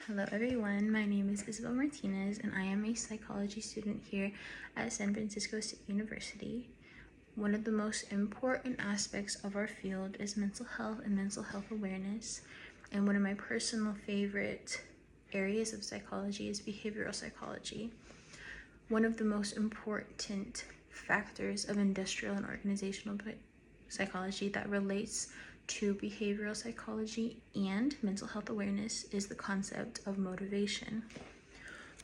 Hello everyone, my name is Isabel Martinez and I am a psychology student here at San Francisco State University. One of the most important aspects of our field is mental health and mental health awareness, and one of my personal favorite areas of psychology is behavioral psychology. One of the most important factors of industrial and organizational psychology that relates to behavioral psychology and mental health awareness is the concept of motivation.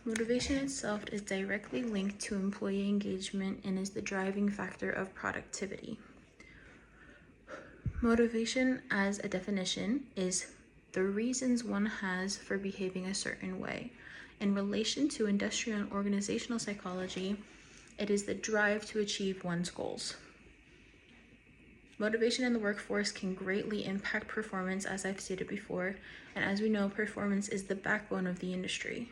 Motivation itself is directly linked to employee engagement and is the driving factor of productivity. Motivation, as a definition, is the reasons one has for behaving a certain way. In relation to industrial and organizational psychology, it is the drive to achieve one's goals. Motivation in the workforce can greatly impact performance, as I've stated before, and as we know, performance is the backbone of the industry.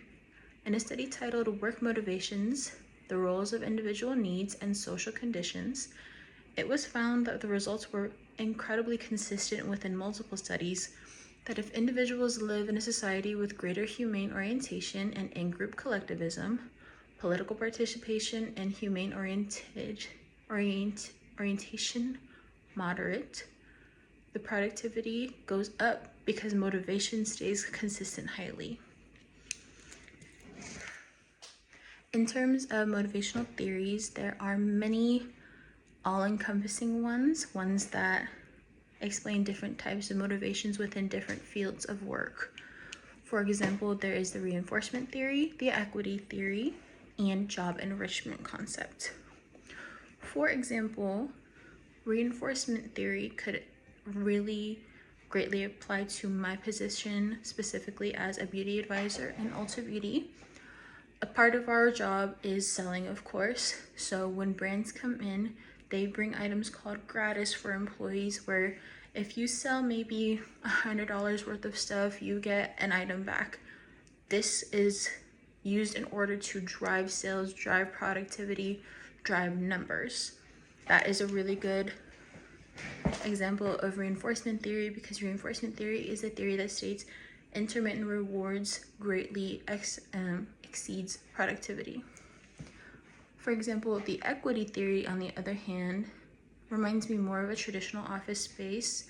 In a study titled Work Motivations, the Roles of Individual Needs and Social Conditions, it was found that the results were incredibly consistent within multiple studies, that if individuals live in a society with greater humane orientation and in-group collectivism, political participation, and humane orientation moderate, the productivity goes up because motivation stays consistent highly. In terms of motivational theories, there are many all-encompassing ones that explain different types of motivations within different fields of work. For example, there is the reinforcement theory, the equity theory, and job enrichment concept. For example, reinforcement theory could really greatly apply to my position, specifically as a beauty advisor in Ulta Beauty. A part of our job is selling, of course. So when brands come in, they bring items called gratis for employees, where if you sell maybe $100 worth of stuff, you get an item back. This is used in order to drive sales, drive productivity, drive numbers. That is a really good example of reinforcement theory, because reinforcement theory is a theory that states intermittent rewards greatly exceeds productivity. For example, the equity theory, on the other hand, reminds me more of a traditional office space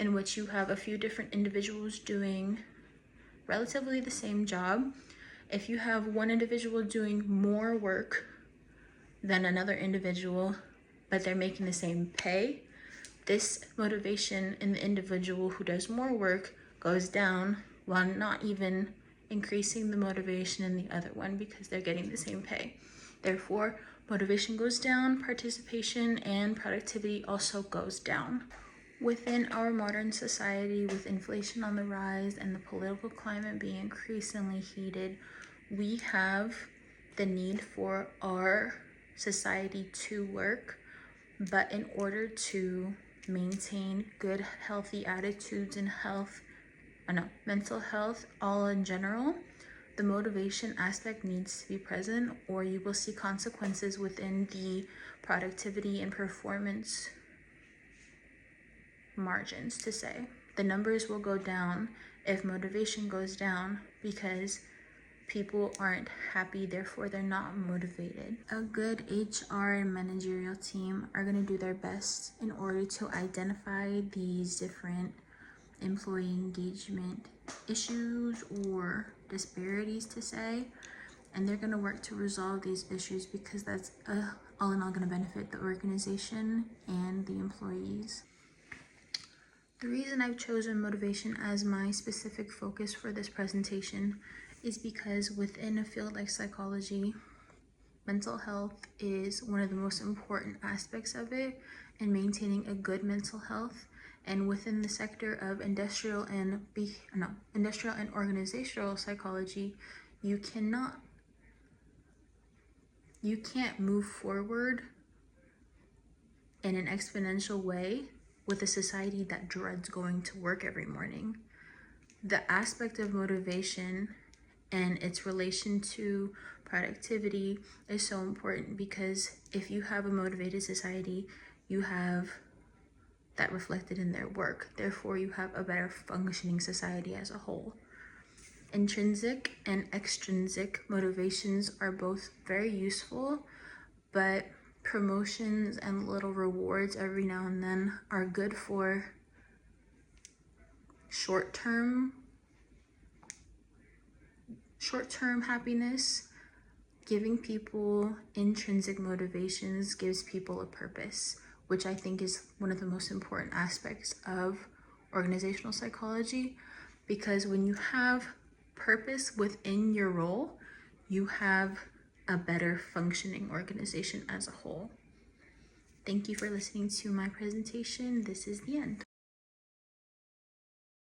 in which you have a few different individuals doing relatively the same job. If you have one individual doing more work than another individual, but they're making the same pay, this motivation in the individual who does more work goes down, while not even increasing the motivation in the other one because they're getting the same pay. Therefore, motivation goes down, participation and productivity also goes down. Within our modern society, with inflation on the rise and the political climate being increasingly heated, we have the need for our society to work, but in order to maintain good, healthy attitudes and mental health all in general, the motivation aspect needs to be present, or you will see consequences within the productivity and performance margins, to say. The numbers will go down if motivation goes down because people aren't happy, therefore they're not motivated. A good HR and managerial team are going to do their best in order to identify these different employee engagement issues or disparities, to say, and they're going to work to resolve these issues because that's all in all going to benefit the organization and the employees. The reason I've chosen motivation as my specific focus for this presentation is because within a field like psychology, mental health is one of the most important aspects of it, and maintaining a good mental health. And within the sector of industrial and organizational psychology, you can't move forward in an exponential way with a society that dreads going to work every morning. The aspect of motivation and its relation to productivity is so important, because if you have a motivated society, you have that reflected in their work. Therefore, you have a better functioning society as a whole. Intrinsic and extrinsic motivations are both very useful, but promotions and little rewards every now and then are good for short-term happiness. Giving people intrinsic motivations gives people a purpose, which I think is one of the most important aspects of organizational psychology, because when you have purpose within your role, you have a better functioning organization as a whole. Thank you for listening to my presentation. This is the end.